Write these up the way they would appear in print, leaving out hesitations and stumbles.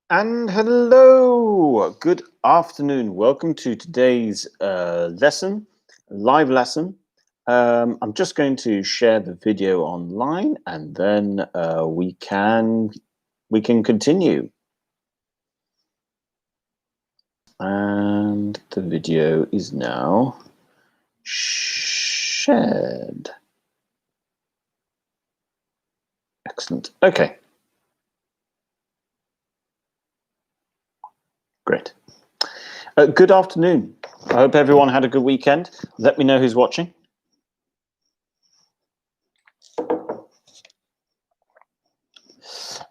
And hello, good afternoon. Welcome to today's live lesson. I'm just going to share the video online, and then we can continue. And the video is now shared. Excellent. Okay. Great. Good afternoon. I hope everyone had a good weekend. Let me know who's watching.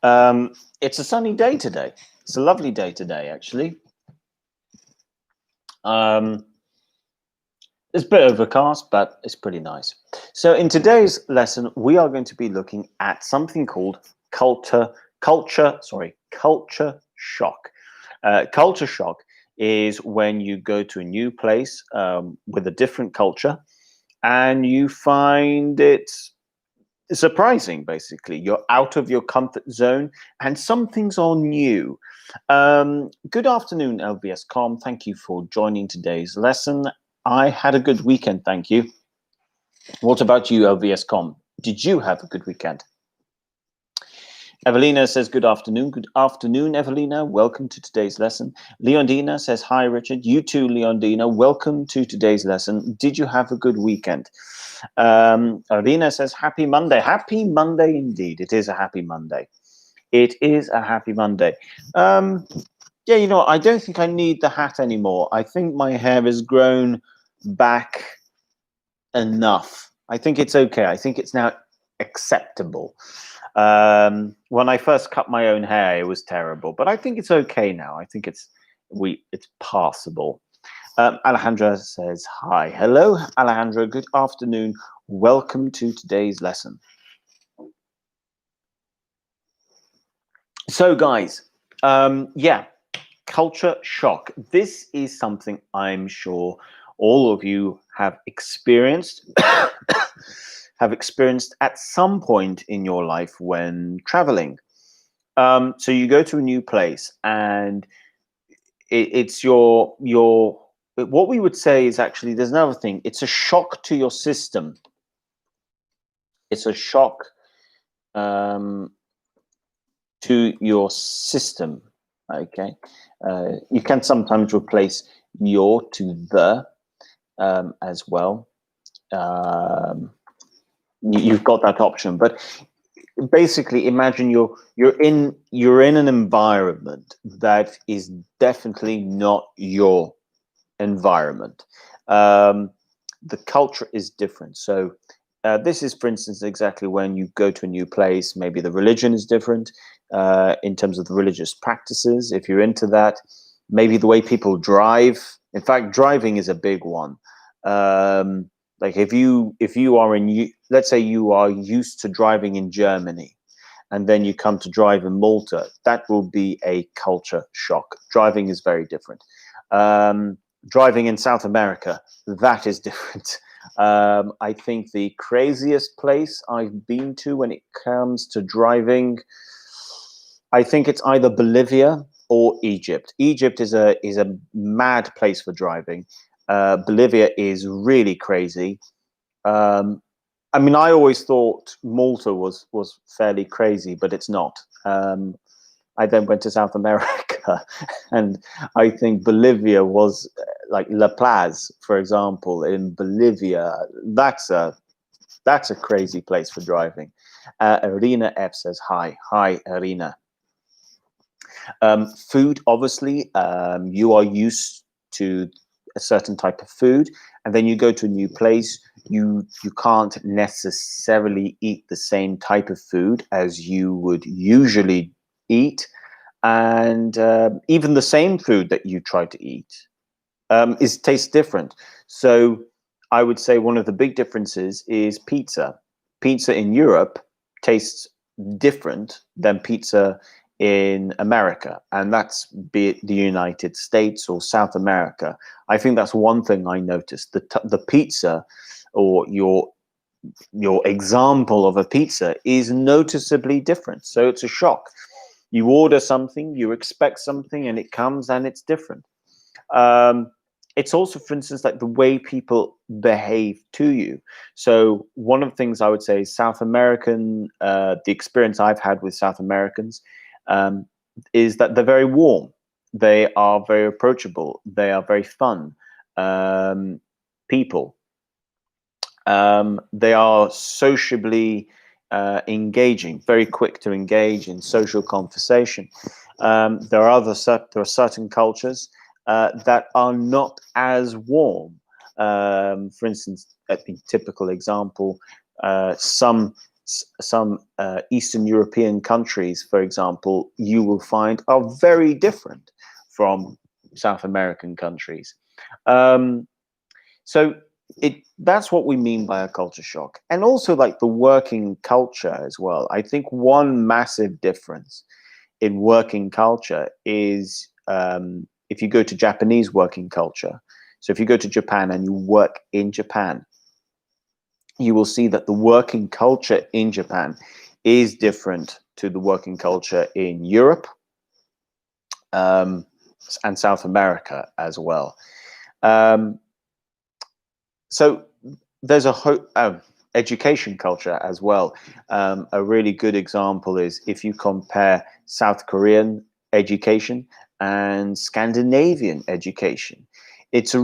It's a sunny day today. It's a lovely day today, actually. It's a bit overcast, but it's pretty nice. So in today's lesson, we are going to be looking at something called culture shock. Culture shock is when you go to a new place with a different culture and you find it surprising. Basically, you're out of your comfort zone and some things are new. Good afternoon, LBS.com. Thank you for joining today's lesson. I had a good weekend, thank you. What about you, LBS.com? Did you have a good weekend? Evelina says, good afternoon. Good afternoon, Evelina. Welcome to today's lesson. Leondina says, hi, Richard. You too, Leondina. Welcome to today's lesson. Did you have a good weekend? Arina says, happy Monday. Happy Monday indeed. It is a happy Monday. It is a happy Monday. Yeah, you know, I don't think I need the hat anymore. I think my hair has grown back enough. I think it's okay. I think it's now acceptable. When I first cut my own hair, it was terrible, but I think it's okay now. I think it's passable. Alejandra says hi. Hello, Alejandra. Good afternoon. Welcome to today's lesson. So, guys, yeah, culture shock. This is something I'm sure all of you have experienced at some point in your life when traveling. So you go to a new place and it's your what we would say is actually, there's another thing. It's a shock to your system. It's a shock to your system. Okay. You can sometimes replace your to the as well. You've got that option, but basically imagine you're in an environment that is definitely not your environment. The culture is different. So this is, for instance, exactly when you go to a new place. Maybe the religion is different in terms of the religious practices, if you're into that. Maybe the way people drive. In fact, driving is a big one. Like if you are let's say you are used to driving in Germany, and then you come to drive in Malta, that will be a culture shock. Driving is very different. Driving in South America, that is different. I think the craziest place I've been to when it comes to driving, I think it's either Bolivia or Egypt. Egypt is a mad place for driving. Bolivia is really crazy. I mean, I always thought Malta was fairly crazy, but it's not. I then went to South America, and I think Bolivia was like La Paz, for example, in Bolivia. That's a crazy place for driving. Irina F says hi. Hi, Irina. Food, obviously, you are used to a certain type of food, and then you go to a new place. You can't necessarily eat the same type of food as you would usually eat, and even the same food that you try to eat tastes different. So I would say one of the big differences is pizza. Pizza in Europe tastes different than pizza in America, and that's, be it the United States or South America. I think that's one thing I noticed. The pizza, or your example of a pizza, is noticeably different. So it's a shock. You order something, you expect something, and it comes and it's different. It's also, for instance, like the way people behave to you. So one of the things I would say is South American, the experience I've had with South Americans is that they're very warm. They are very approachable. They are very fun people. They are sociably engaging, very quick to engage in social conversation. There are certain cultures that are not as warm. For instance, a typical example, some Eastern European countries, for example, you will find are very different from South American countries. So that's what we mean by a culture shock, and also like the working culture as well. I think one massive difference in working culture is if you go to Japanese working culture. So if you go to Japan and you work in Japan, you will see that the working culture in Japan is different to the working culture in Europe and South America as well. So there's a education culture as well. A really good example is if you compare South Korean education and Scandinavian education. It's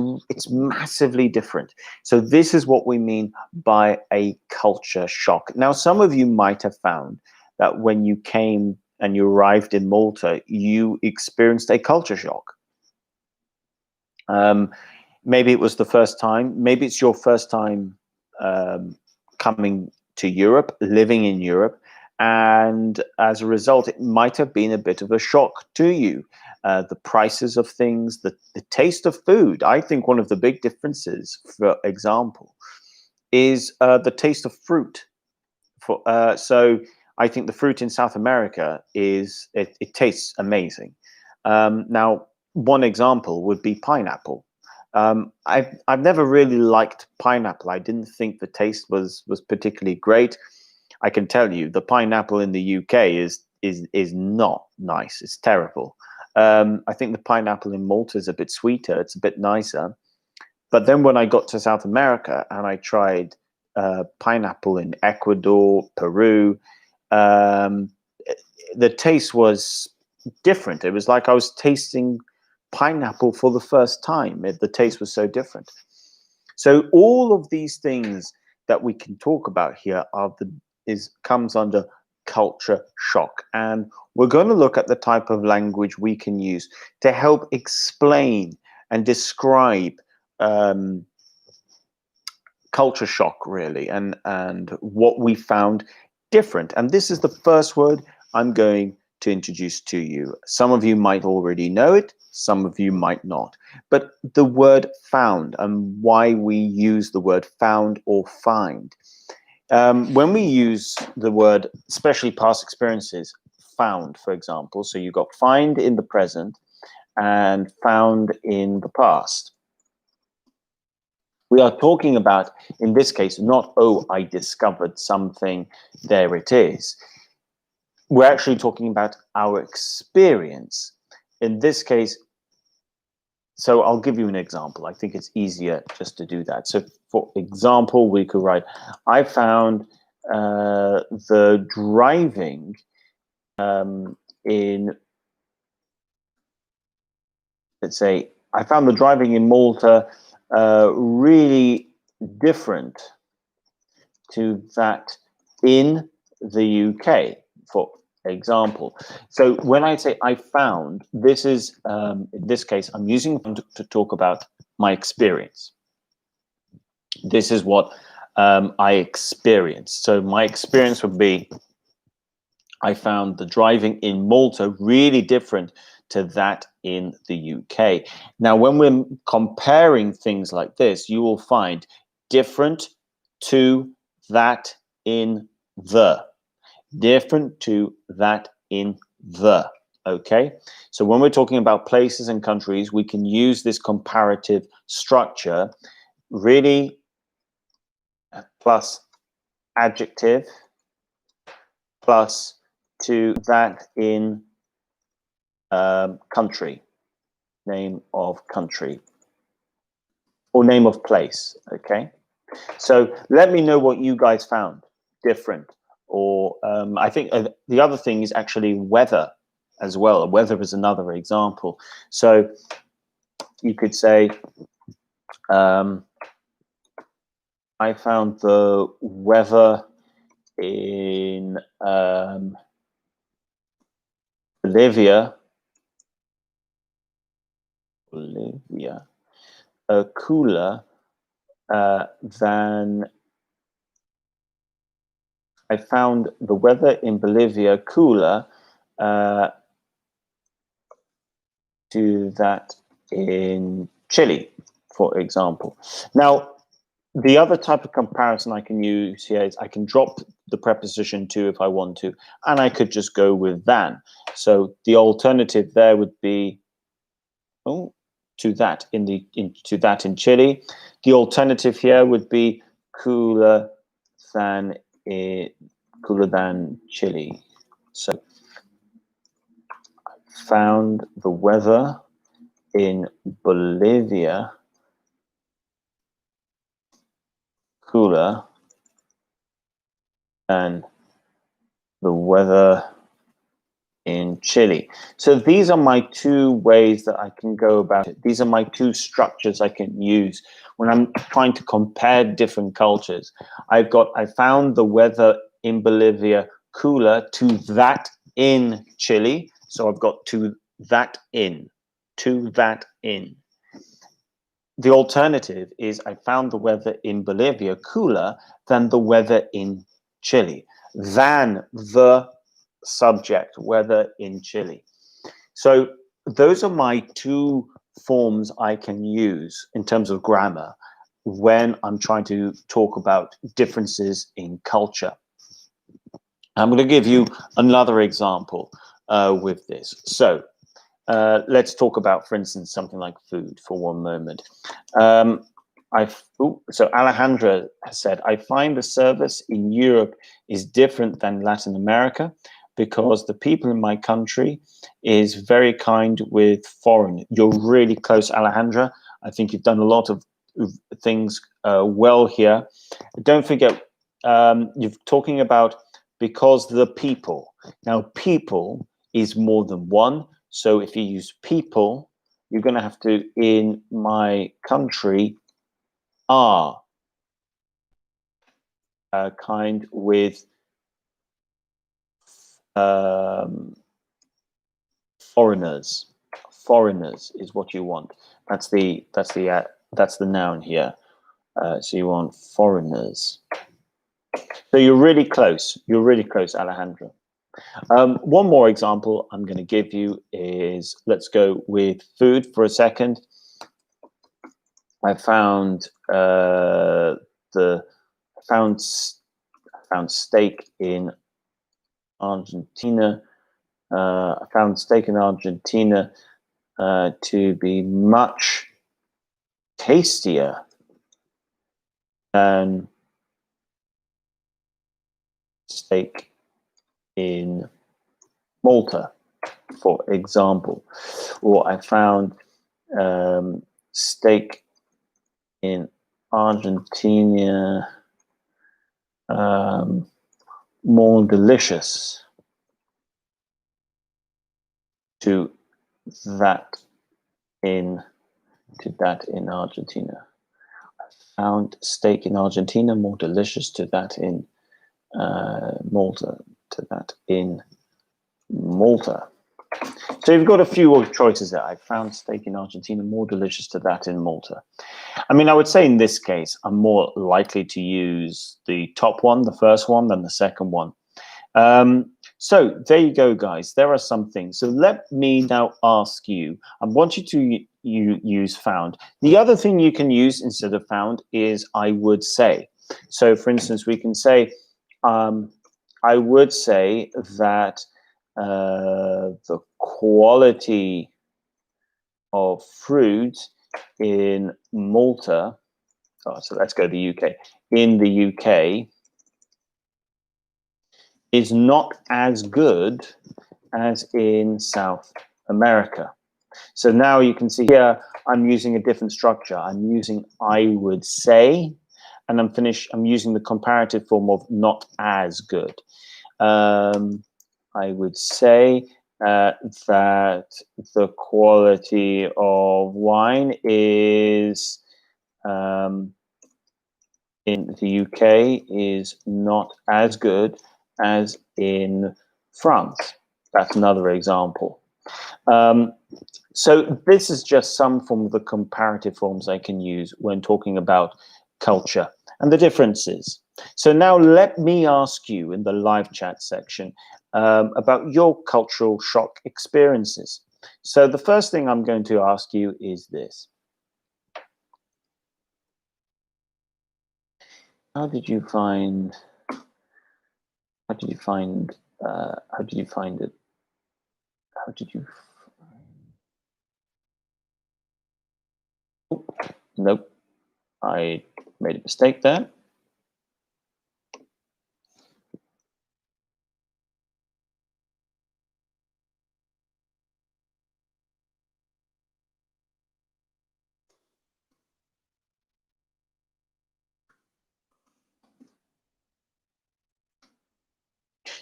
massively different. So this is what we mean by a culture shock. Now, some of you might have found that when you came and you arrived in Malta, you experienced a culture shock. Maybe it was the first time. Maybe it's your first time coming to Europe, living in Europe. And as a result, it might have been a bit of a shock to you. The prices of things, the taste of food. I think one of the big differences, for example, is the taste of fruit. So I think the fruit in South America it tastes amazing. Now, one example would be pineapple. I've never really liked pineapple. I didn't think the taste was particularly great. I can tell you, the pineapple in the UK is not nice. It's terrible. I think the pineapple in Malta is a bit sweeter. It's a bit nicer. But then when I got to South America and I tried pineapple in Ecuador, Peru, the taste was different. It was like I was tasting pineapple for the first time. The taste was so different. So all of these things that we can talk about here comes under culture shock, and we're going to look at the type of language we can use to help explain and describe culture shock, really, and what we found different. And this is the first word I'm going to introduce to you. Some of you might already know it, some of you might not. But the word found, and why we use the word found or find. When we use the word, especially past experiences, found, for example, so you got find in the present and found in the past. We are talking about, in this case, not, oh, I discovered something, there it is. We're actually talking about our experience. In this case, so I'll give you an example. I think it's easier just to do that. So for example, we could write, I found the driving in, let's say, I found the driving in Malta really different to that in the UK, for example. So when I say I found, this is, in this case, I'm using to talk about my experience. This is what I experienced. So my experience would be, I found the driving in Malta really different to that in the UK. Now, when we're comparing things like this, you will find different to that in the, different to that in the. Okay, so when we're talking about places and countries, we can use this comparative structure, really, plus adjective plus to that in country, name of country, or name of place. Okay, so let me know what you guys found different. Or I think the other thing is actually weather as well. Weather is another example. So you could say, I found the weather in Bolivia cooler than I found the weather in Bolivia cooler to that in Chile, for example. Now, the other type of comparison I can use here is I can drop the preposition to if I want to, and I could just go with than. So the alternative there would be to that in Chile. The alternative here would be cooler than Chile. So I found the weather in Bolivia cooler than the weather in Chile. So these are my two ways that I can go about it. These are my two structures I can use when I'm trying to compare different cultures. I found the weather in Bolivia cooler to that in Chile. So I've got to that in. The alternative is I found the weather in Bolivia cooler than the weather in Chile. Than the subject, weather in Chile. So those are my two forms I can use in terms of grammar when I'm trying to talk about differences in culture. I'm going to give you another example with this. So let's talk about, for instance, something like food for one moment. So Alejandra has said, I find the service in Europe is different than Latin America because the people in my country is very kind with foreign. You're really close, Alejandra. I think you've done a lot of things well here. Don't forget, you're talking about because the people. Now, people is more than one. So if you use people, you're going to have to, in my country, are kind with foreigners. Foreigners is what you want. That's the noun here. So you want foreigners. So you're really close. You're really close, Alejandra. One more example I'm going to give you is, let's go with food for a second. I found steak in Argentina. I found steak in Argentina to be much tastier than steak in Malta, for example. Or I found steak in Argentina more delicious to that in Argentina. I found steak in Argentina more delicious to that in Malta. So you've got a few choices there. I found steak in Argentina more delicious to that in Malta. I mean, I would say in this case, I'm more likely to use the top one, the first one, than the second one. So there you go, guys. There are some things. So let me now ask you, I want you to use found. The other thing you can use instead of found is I would say. So for instance, we can say, I would say that the quality of fruit in Malta, so let's go to the UK, in the UK is not as good as in South America. So now you can see here, I'm using a different structure. I'm using I would say, and I'm using the comparative form of not as good. I would say that the quality of wine is in the UK is not as good as in France. That's another example. So this is just some form of the comparative forms I can use when talking about culture and the differences. So now let me ask you in the live chat section about your cultural shock experiences. So the first thing I'm going to ask you is this. How did you find it? How did you find it? How did you? Oh, nope, I made a mistake there.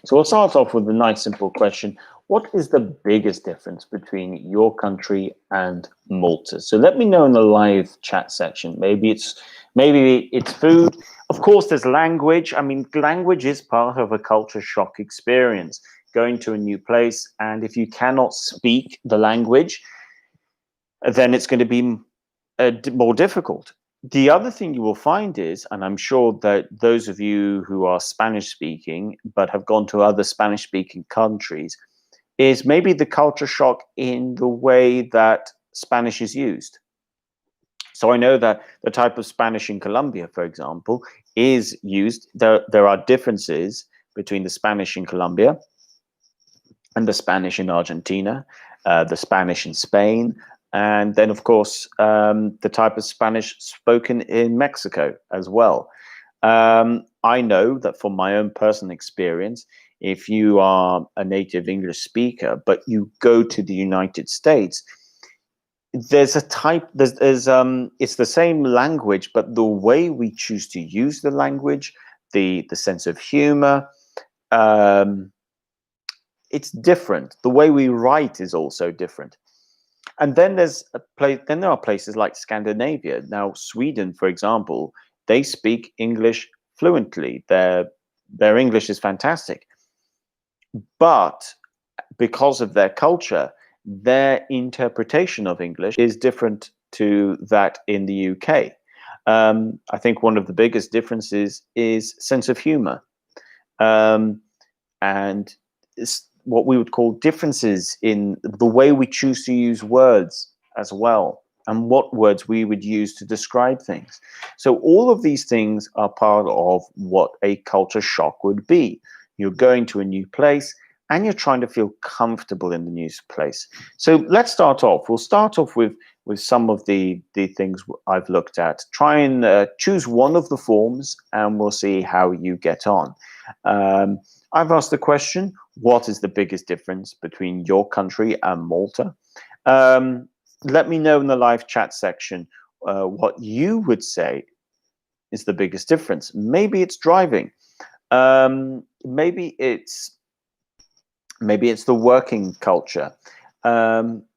So we'll start off with a nice simple question. What is the biggest difference between your country and Malta? So let me know in the live chat section. Maybe it's food. Of course, there's language. I mean, language is part of a culture shock experience. Going to a new place, and if you cannot speak the language, then it's going to be more difficult. The other thing you will find is, and I'm sure that those of you who are Spanish speaking but have gone to other Spanish speaking countries, is maybe the culture shock in the way that Spanish is used. So I know that the type of Spanish in Colombia, for example, is used. There are differences between the Spanish in Colombia and the Spanish in Argentina, the Spanish in Spain, and then, of course, the type of Spanish spoken in Mexico as well. I know that from my own personal experience, if you are a native English speaker, but you go to the United States, there's a type, it's the same language, but the way we choose to use the language, the sense of humor, it's different. The way we write is also different. And then then there are places like Scandinavia. Now, Sweden, for example, they speak English fluently. Their English is fantastic. But because of their culture, their interpretation of English is different to that in the UK. I think one of the biggest differences is sense of humor. And what we would call differences in the way we choose to use words as well, and what words we would use to describe things. So all of these things are part of what a culture shock would be. You're going to a new place and you're trying to feel comfortable in the new place. So let's start off. We'll start off with some of the things I've looked at. Try and choose one of the forms and we'll see how you get on. I've asked the question, what is the biggest difference between your country and Malta? Let me know in the live chat section what you would say is the biggest difference. Maybe it's driving. Maybe it's the working culture.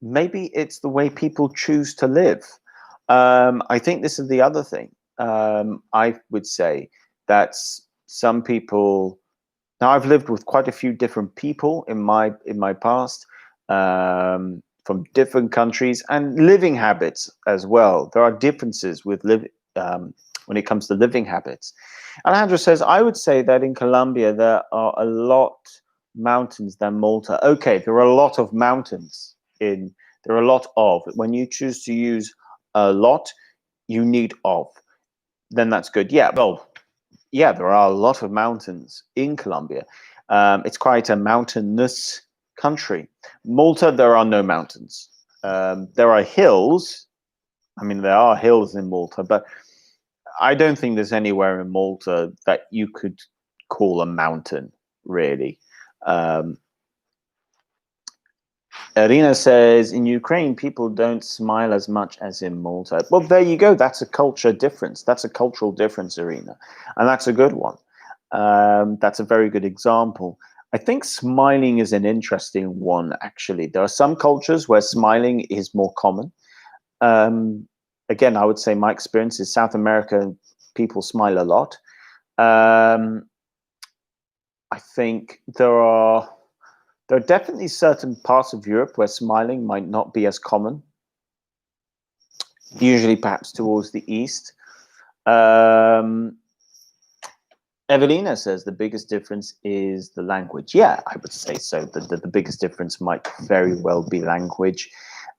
Maybe it's the way people choose to live. I think this is the other thing. I would say that some people. Now, I've lived with quite a few different people in my past, from different countries, and living habits as well. There are differences with when it comes to living habits. Alejandro says, I would say that in Colombia there are a lot mountains than Malta. Okay, there are a lot of mountains there are a lot of. When you choose to use a lot, you need of. Then that's good. Yeah, well, yeah, there are a lot of mountains in Colombia. It's quite a mountainous country. Malta, there are no mountains. There are hills. I mean, there are hills in Malta, but I don't think there's anywhere in Malta that you could call a mountain, really. Irina says, in Ukraine, people don't smile as much as in Malta. Well, there you go. That's a culture difference. That's a cultural difference, Irina. And that's a good one. That's a very good example. I think smiling is an interesting one, actually. There are some cultures where smiling is more common. Um, Again, I would say my experience is South America, people smile a lot. Um, I think there are definitely certain parts of Europe where smiling might not be as common, usually perhaps towards the east. Um, Evelina says the biggest difference is the language. Yeah, I would say so. The biggest difference might very well be language.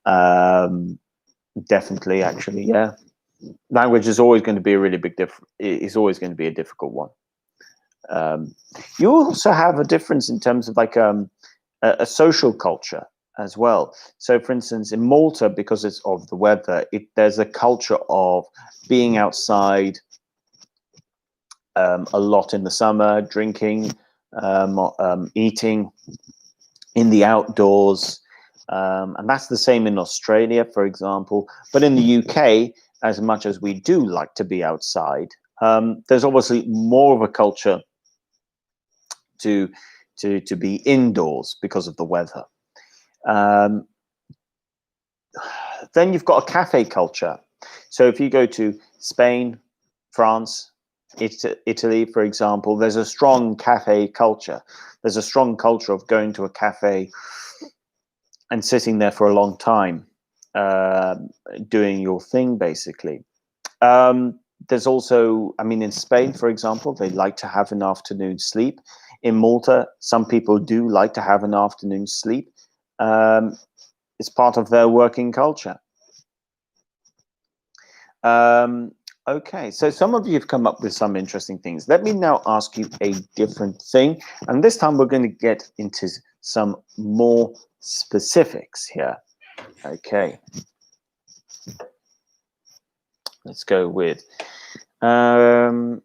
Um, Definitely, actually, yeah. Language is always going to be a really big difference. Is always going to be a difficult one. Um, you also have a difference in terms of like a social culture as well. So, for instance, in Malta, because it's of the weather, there's a culture of being outside a lot in the summer, drinking, eating in the outdoors. And that's the same in Australia, for example. But in the UK, as much as we do like to be outside, there's obviously more of a culture to be indoors because of the weather. Um, then you've got a cafe culture. So if you go to Spain, France, Italy, for example, there's a strong cafe culture. There's a strong culture of going to a cafe and sitting there for a long time, uh, doing your thing, basically. There's also, I mean, in Spain, for example, they like to have an afternoon sleep. In Malta, some people do like to have an afternoon sleep. Um, it's part of their working culture. Um, okay, so some of you have come up with some interesting things. Let me now ask you a different thing. And this time we're going to get into some more specifics here. Okay. Let's go with Elvius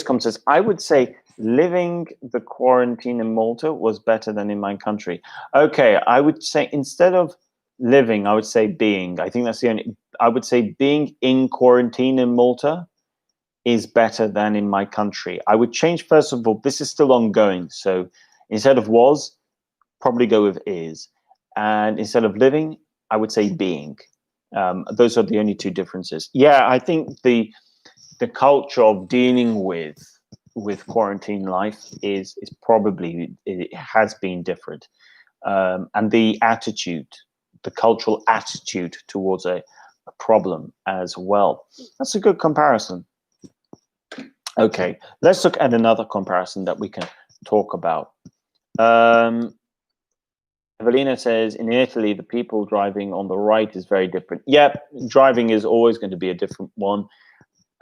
comes says, I would say living the quarantine in Malta was better than in my country. Okay, I would say instead of living, I would say being. I think that's the only, I would say being in quarantine in Malta is better than in my country. I would change, first of all, this is still ongoing. So instead of was, probably go with is. And instead of living, I would say being. Those are the only two differences. Yeah, I think the culture of dealing with quarantine life is probably, it has been different, and the attitude, the cultural attitude towards a problem as well. That's a good comparison. Okay, let's look at another comparison that we can talk about. Evelina says, in Italy, the people driving on the right is very different. Yeah, driving is always going to be a different one.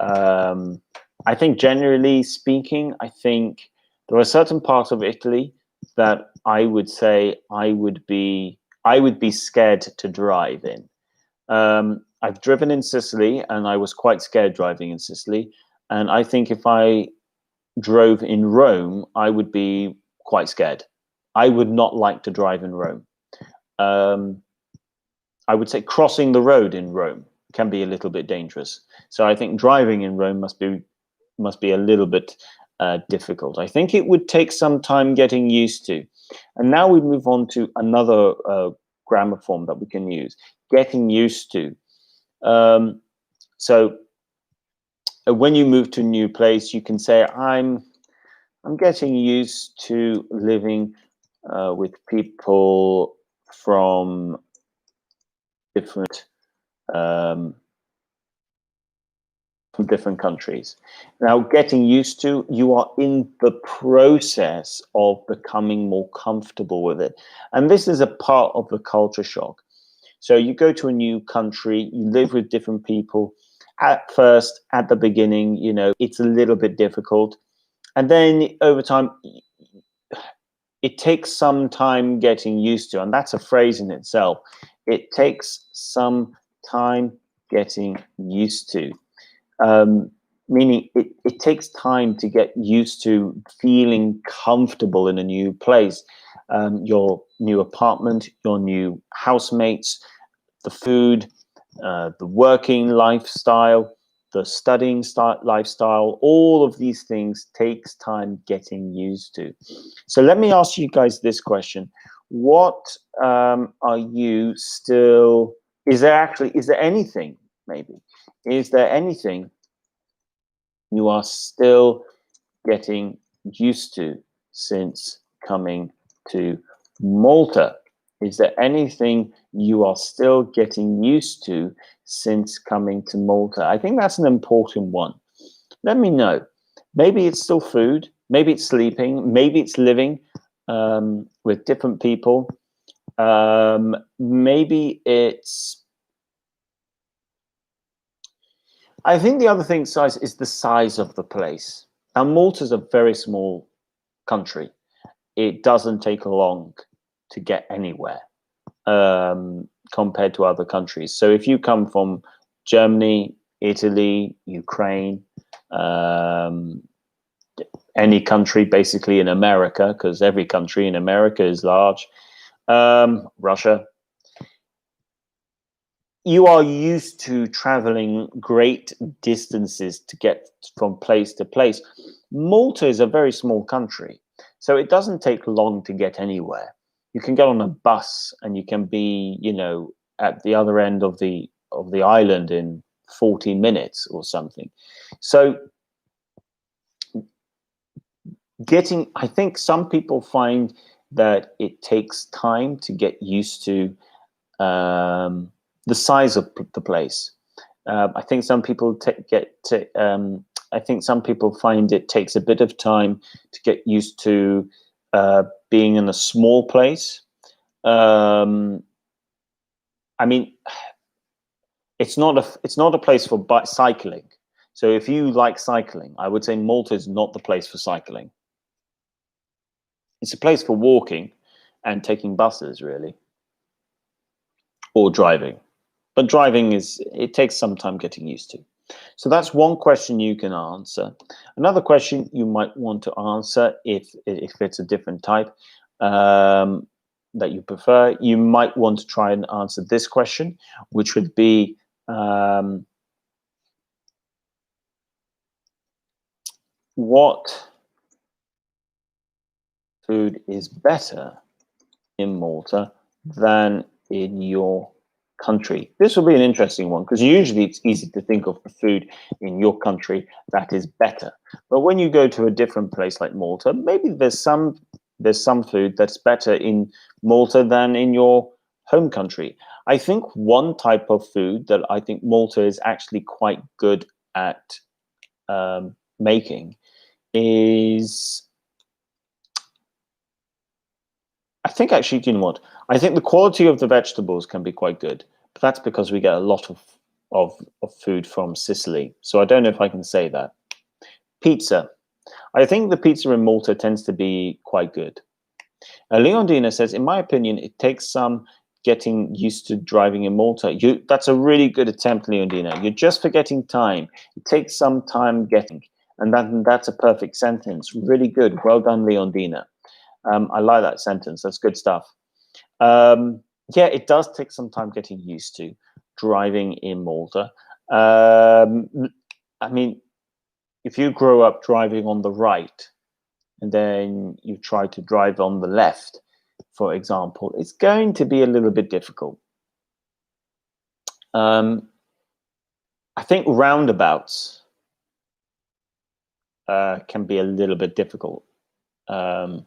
I think generally speaking, I think there are certain parts of Italy that I would say I would be scared to drive in. I've driven in Sicily, and I was quite scared driving in Sicily. And I think if I drove in Rome, I would be quite scared. I would not like to drive in Rome. I would say crossing the road in Rome can be a little bit dangerous. So I think driving in Rome must be a little bit difficult. I think it would take some time getting used to. And now we move on to another grammar form that we can use: getting used to. So when you move to a new place, you can say, I'm getting used to living with people from different um, from different countries. Now, getting used to, you are in the process of becoming more comfortable with it. And this is a part of the culture shock. So you go to a new country, you live with different people. At first, at the beginning, it's a little bit difficult. And then over time, it takes some time getting used to, and that's a phrase in itself. It takes some time getting used to. Meaning it takes time to get used to feeling comfortable in a new place. your new apartment, your new housemates, the food, the working lifestyle, the studying lifestyle. All of these things takes time getting used to. So let me ask you guys this question: what are you still? Is there anything, maybe? Is there anything you are still getting used to since coming to Malta? Is there anything you are still getting used to since coming to Malta? I think that's an important one. Let me know. Maybe it's still food, maybe it's sleeping, maybe it's living with different people. Maybe it's. I think the other thing, size, is the size of the place. Now, Malta's a very small country. It doesn't take long to get anywhere compared to other countries. So if you come from Germany, Italy, Ukraine, any country basically in America, because every country in America is large, Russia, you are used to traveling great distances to get from place to place. Malta is a very small country, so it doesn't take long to get anywhere. You can get on a bus and you can be, at the other end of the island in 40 minutes or something. So I think some people find that it takes time to get used to the size of the place. I think some people I think some people find it takes a bit of time to get used to being in a small place. I mean, it's not a place for cycling. So if you like cycling, I would say Malta is not the place for cycling. It's a place for walking and taking buses, really, or driving. But driving it takes some time getting used to. So that's one question you can answer. Another question you might want to answer, if it's a different type that you prefer, you might want to try and answer this question, which would be, what food is better in Malta than in your country? This will be an interesting one, because usually it's easy to think of the food in your country that is better. But when you go to a different place like Malta, maybe there's some food that's better in Malta than in your home country. I think one type of food that I think Malta is actually quite good at making is, I think, actually, you know what? I think the quality of the vegetables can be quite good, but that's because we get a lot of food from Sicily. So I don't know if I can say that. Pizza. I think the pizza in Malta tends to be quite good. Leondina says, in my opinion, it takes some getting used to driving in Malta. That's a really good attempt, Leondina. You're just forgetting time. It takes some time getting, and that's a perfect sentence. Really good. Well done, Leondina. I like that sentence. That's good stuff. Yeah, it does take some time getting used to driving in Malta. I mean, if you grow up driving on the right and then you try to drive on the left, for example, it's going to be a little bit difficult. I think roundabouts can be a little bit difficult. I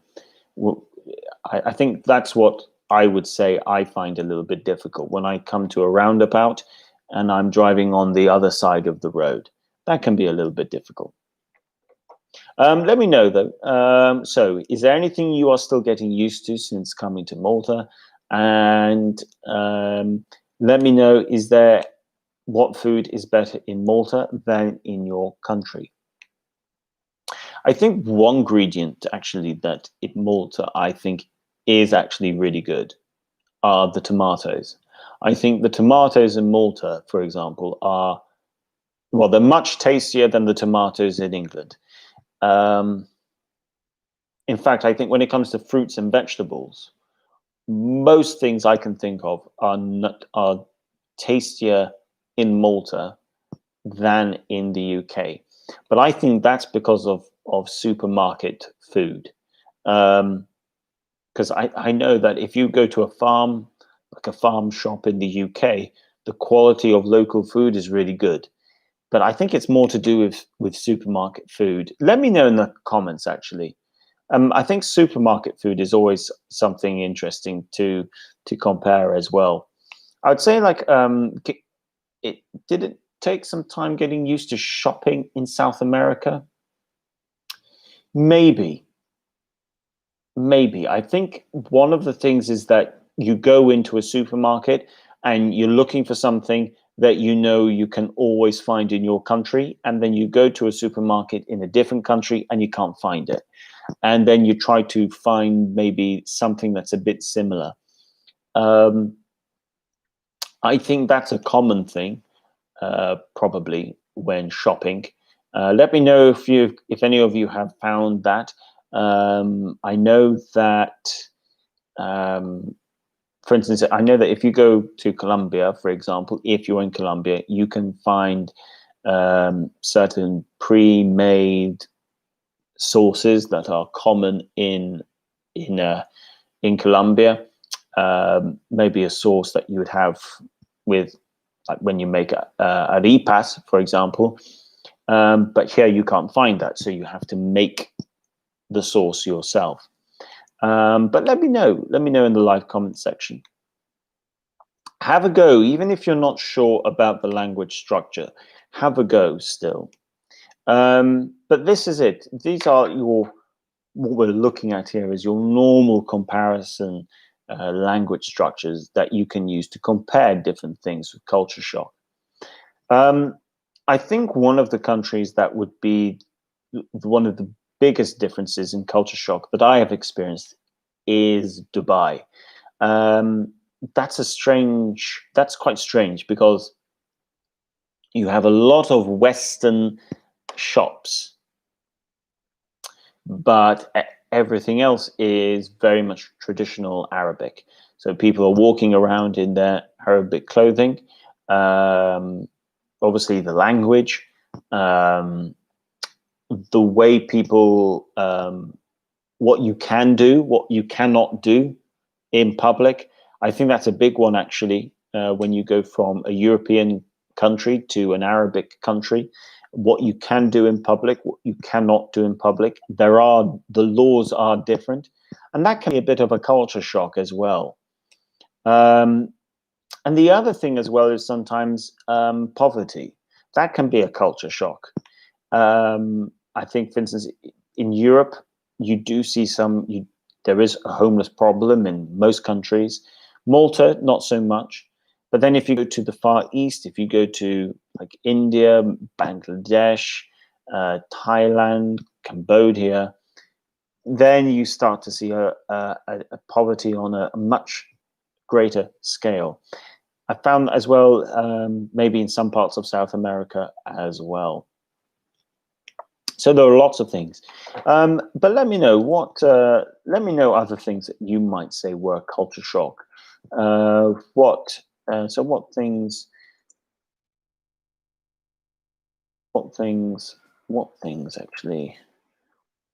think that's what I would say I find a little bit difficult when I come to a roundabout and I'm driving on the other side of the road. That can be a little bit difficult. Let me know, though. So is there anything you are still getting used to since coming to Malta? And let me know, what food is better in Malta than in your country? I think one ingredient actually that in Malta I think is actually really good are the tomatoes. I think the tomatoes in Malta, for example, they're much tastier than the tomatoes in England. In fact, I think when it comes to fruits and vegetables, most things I can think of are tastier in Malta than in the UK. But I think that's because of supermarket food. Because I know that if you go to a farm, like a farm shop in the UK, the quality of local food is really good. But I think it's more to do with supermarket food. Let me know in the comments, actually. I think supermarket food is always something interesting to compare as well. I would say, like, it did it take some time getting used to shopping in South America? Maybe, maybe. I think one of the things is that you go into a supermarket and you're looking for something that you know you can always find in your country, and then you go to a supermarket in a different country and you can't find it. And then you try to find maybe something that's a bit similar. Um, I think that's a common thing, probably when shopping. Let me know if any of you have found that. I know that, um, for instance, I know that if you go to Colombia, for example, if you're in Colombia, you can find certain pre-made sauces that are common in Colombia. Maybe a sauce that you would have with, like, when you make arepas, for example. But here you can't find that, so you have to make the sauce yourself. But let me know. Let me know in the live comment section. Have a go, even if you're not sure about the language structure. Have a go still. But this is it. These are what we're looking at here is your normal comparison language structures that you can use to compare different things with culture shock. I think one of the countries that would be one of the biggest differences in culture shock that I have experienced is Dubai. That's quite strange because you have a lot of Western shops, but everything else is very much traditional Arabic. So people are walking around in their Arabic clothing. Obviously, the language, the way people, what you can do, what you cannot do in public. I think that's a big one, actually, when you go from a European country to an Arabic country. What you can do in public, what you cannot do in public. The laws are different, and that can be a bit of a culture shock as well. And the other thing as well is sometimes poverty. That can be a culture shock. I think, for instance, in Europe, you do see there is a homeless problem in most countries. Malta, not so much. But then if you go to the Far East, if you go to like India, Bangladesh, Thailand, Cambodia, then you start to see a poverty on a much greater scale. I found as well, maybe in some parts of South America as well. So there are lots of things, but let me know let me know other things that you might say were culture shock. What things? What things actually?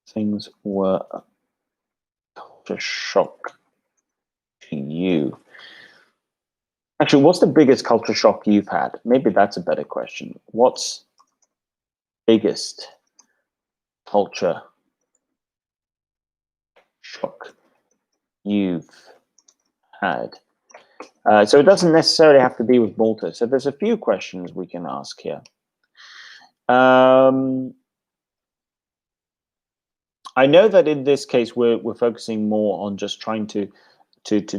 Things were culture shock to you. Actually, what's the biggest culture shock you've had? Maybe that's a better question. What's biggest culture shock you've had? So it doesn't necessarily have to be with Malta. So there's a few questions we can ask here. I know that in this case we're focusing more on just trying to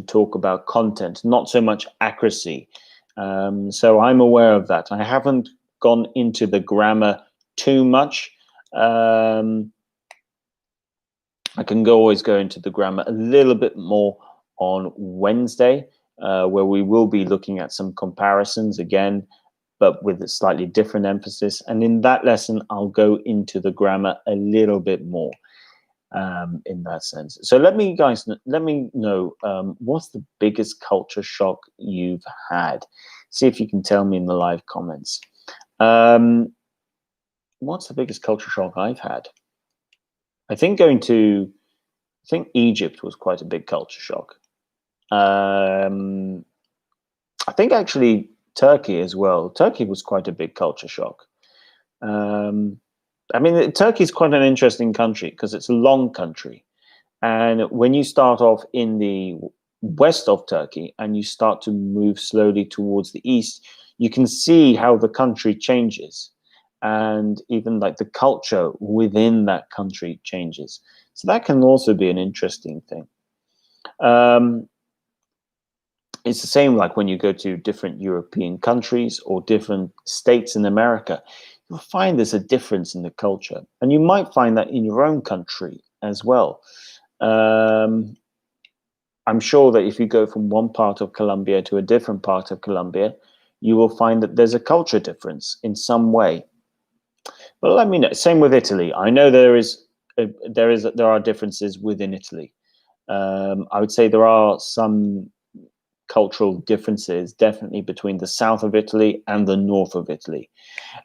talk about content, not so much accuracy. So I'm aware of that. I haven't gone into the grammar too much. I can always go into the grammar a little bit more on Wednesday, where we will be looking at some comparisons again, but with a slightly different emphasis. And in that lesson, I'll go into the grammar a little bit more. in that sense. So let me know what's the biggest culture shock you've had. See if you can tell me in the live comments. What's the biggest culture shock I've had? I think Egypt was quite a big culture shock. I think actually Turkey as well. Turkey was quite a big culture shock. I mean, Turkey is quite an interesting country because it's a long country. And when you start off in the west of Turkey and you start to move slowly towards the east, you can see how the country changes. And even like the culture within that country changes. So that can also be an interesting thing. It's the same like when you go to different European countries or different states in America, you'll find there's a difference in the culture. And you might find that in your own country as well. I'm sure that if you go from one part of Colombia to a different part of Colombia, you will find that there's a culture difference in some way. But let me know. Same with Italy. I know there are differences within Italy. I would say there are some cultural differences definitely between the south of Italy and the north of Italy.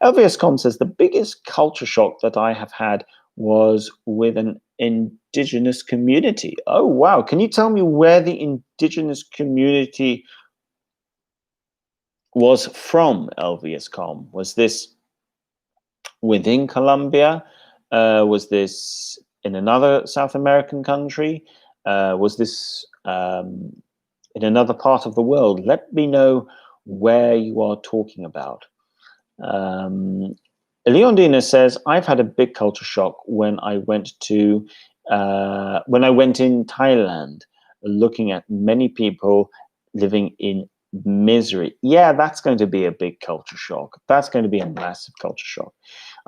LVScom says the biggest culture shock that I have had was with an indigenous community. Oh, wow. Can you tell me where the indigenous community was from, LVScom? Was this within Colombia? Was this in another South American country? Was this in another part of the world? Let me know where you are talking about. Leondina says, I've had a big culture shock when I went in Thailand, looking at many people living in misery. Yeah, that's going to be a big culture shock. That's going to be a massive culture shock.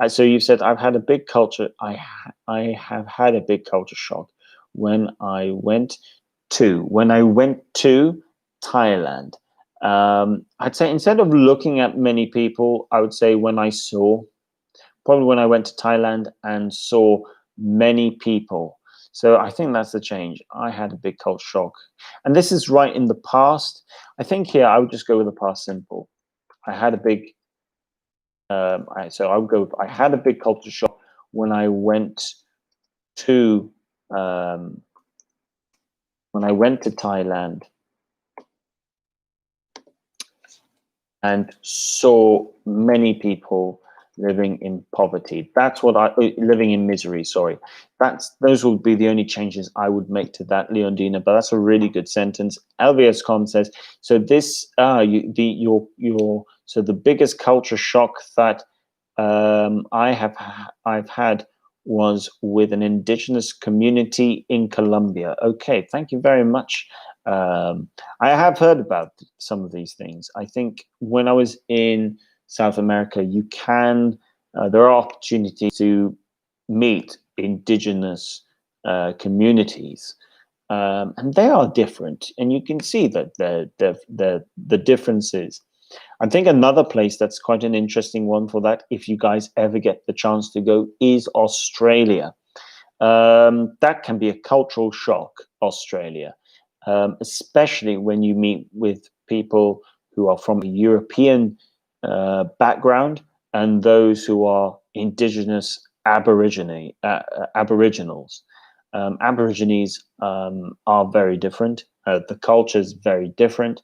So you said I've had a big culture. I have had a big culture shock when I went to Thailand. I'd say instead of looking at many people, I would say when I went to Thailand and saw many people. So I think that's the change. I had a big culture shock. And this is right in the past. I think here I would just go with the past simple. I had a big, I had a big culture shock when I went to, Thailand and saw many people living in poverty. That's what living in misery. Sorry, those would be the only changes I would make to that, Leondina. But that's a really good sentence. LVScom says so. This so the biggest culture shock that I've had was with an indigenous community in Colombia. Okay, thank you very much. I have heard about some of these things. I think when I was in South America, there are opportunities to meet indigenous communities, and they are different, and you can see that the differences. I think another place that's quite an interesting one for that, if you guys ever get the chance to go, is Australia. That can be a cultural shock, Australia, especially when you meet with people who are from a European background and those who are indigenous Aboriginals. Aborigines are very different. The culture is very different.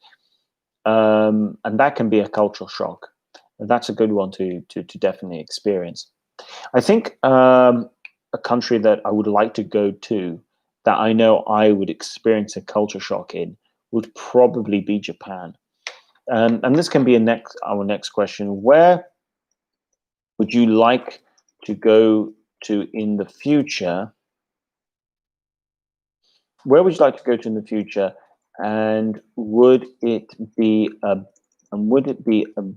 And that can be a cultural shock. That's a good one to definitely experience. I think a country that I would like to go to, that I know I would experience a culture shock in, would probably be Japan. And this can be our next question. Where would you like to go to in the future? Where would you like to go to in the future? And would it be a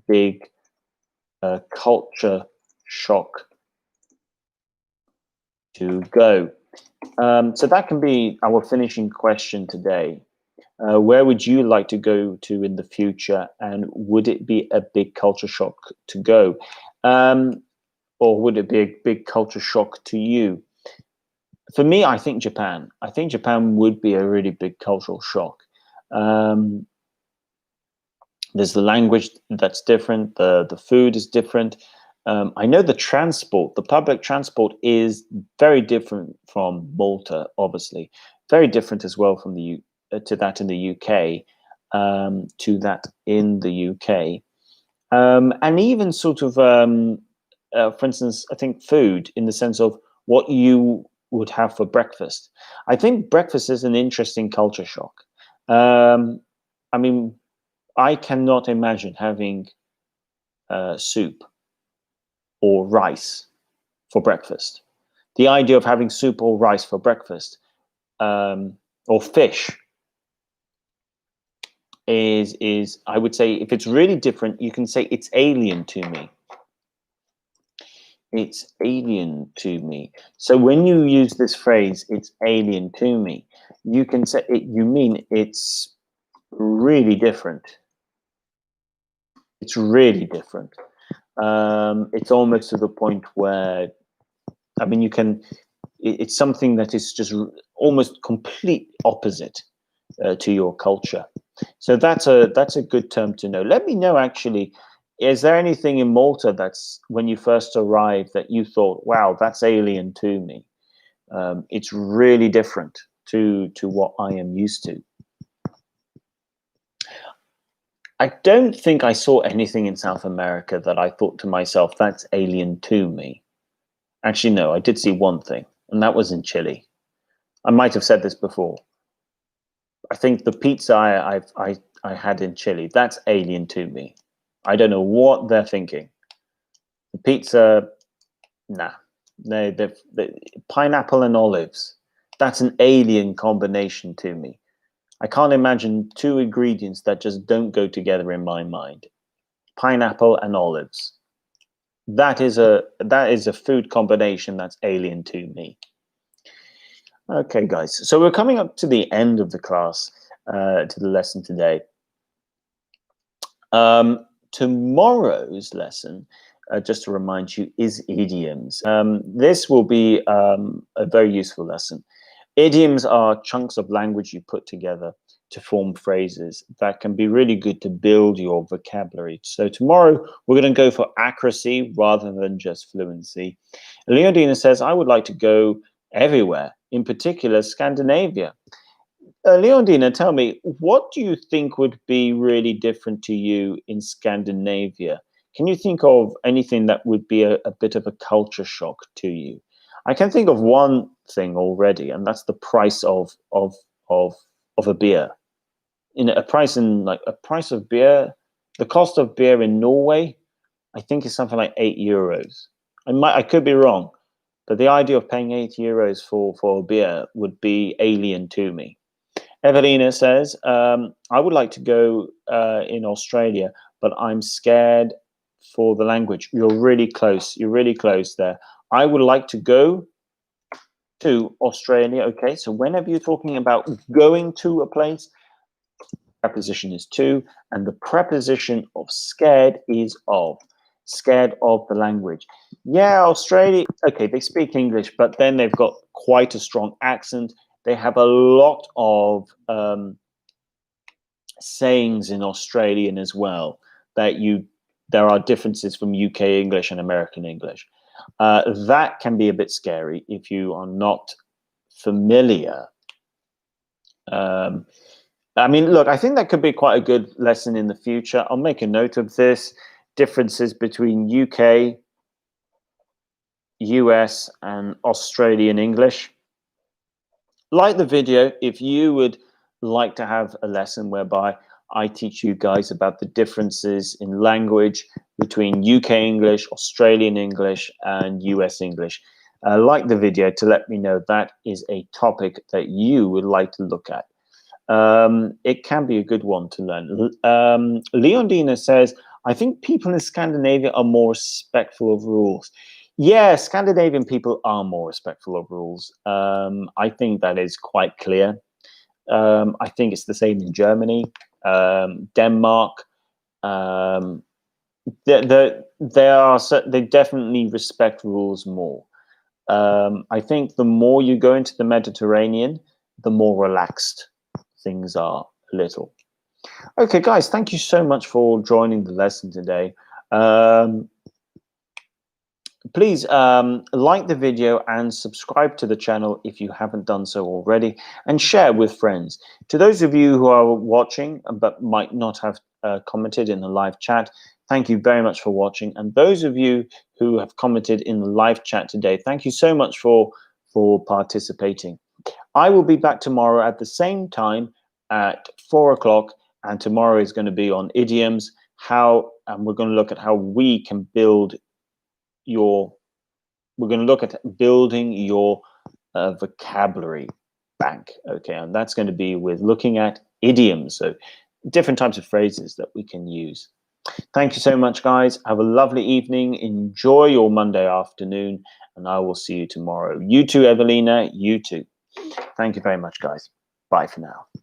big culture shock to go? So that can be our finishing question today. Where would you like to go to in the future, and would it be a big culture shock to go? Or would it be a big culture shock to you? For me, I think Japan. I think Japan would be a really big cultural shock. Um, there's the language that's different. The food is different. I know the public transport is very different from Malta, obviously, very different as well from to that in the UK, to that in the UK, and even sort of, for instance, I think food in the sense of what you would have for breakfast. I think breakfast is an interesting culture shock. Um, I mean, I cannot imagine having soup or rice for breakfast. The idea of having soup or rice for breakfast, or fish, is I would say, if it's really different, you can say it's alien to me. It's alien to me. So when you use this phrase, it's alien to me, you can say it, you mean it's really different. It's really different. It's almost to the point where, I mean, it's something that is just almost complete opposite to your culture. So that's a good term to know. Let me know, actually, is there anything in Malta that's, when you first arrived, that you thought, wow, that's alien to me? It's really different to what I am used to. I don't think I saw anything in South America that I thought to myself, that's alien to me. Actually, no, I did see one thing, and that was in Chile. I might have said this before. I think the pizza I had in Chile, that's alien to me. I don't know what they're thinking. The pizza, nah. No, the pineapple and olives, that's an alien combination to me. I can't imagine two ingredients that just don't go together in my mind. Pineapple and olives. That is a food combination that's alien to me. Okay, guys. So we're coming up to the end of the class, to the lesson today. Tomorrow's lesson, just to remind you, is idioms. This will be a very useful lesson. Idioms are chunks of language you put together to form phrases that can be really good to build your vocabulary. So tomorrow we're going to go for accuracy rather than just fluency. Leondina says, I would like to go everywhere, in particular Scandinavia. Leondina, tell me, what do you think would be really different to you in Scandinavia? Can you think of anything that would be a bit of a culture shock to you? I can think of one thing already, and that's the price of a beer. A price of beer, the cost of beer in Norway, I think is something like €8. I could be wrong, but the idea of paying €8 for a beer would be alien to me. Evelina says, I would like to go in Australia, but I'm scared for the language. You're really close. You're really close there. I would like to go to Australia. Okay, so whenever you're talking about going to a place, preposition is to, and the preposition of scared is of. Scared of the language. Yeah, Australia, okay, they speak English, but then they've got quite a strong accent. They have a lot of sayings in Australian as well there are differences from UK English and American English. That can be a bit scary if you are not familiar. I mean, look, I think that could be quite a good lesson in the future. I'll make a note of this. Differences between UK, US, and Australian English. Like the video if you would like to have a lesson whereby I teach you guys about the differences in language between UK English, Australian English, and US English. Like the video to let me know that is a topic that you would like to look at. It can be a good one to learn. Leondina says, I think people in Scandinavia are more respectful of rules. Yeah, Scandinavian people are more respectful of rules. I think that is quite clear. I think it's the same in Germany, Denmark. They definitely respect rules more. I think the more you go into the Mediterranean, the more relaxed things are a little. Okay, guys, thank you so much for joining the lesson today. Please like the video and subscribe to the channel if you haven't done so already, and share with friends. To those of you who are watching but might not have commented in the live chat, thank you very much for watching. And those of you who have commented in the live chat today, thank you so much for participating. I will be back tomorrow at the same time at 4 o'clock, and tomorrow is going to be on idioms, and we're going to look at how we can build we're going to look at building your vocabulary bank. Okay, and that's going to be with looking at idioms, so different types of phrases that we can use. Thank you so much, guys. Have a lovely evening. Enjoy your Monday afternoon, and I will see you tomorrow. You too, Evelina. You too. Thank you very much, guys. Bye for now.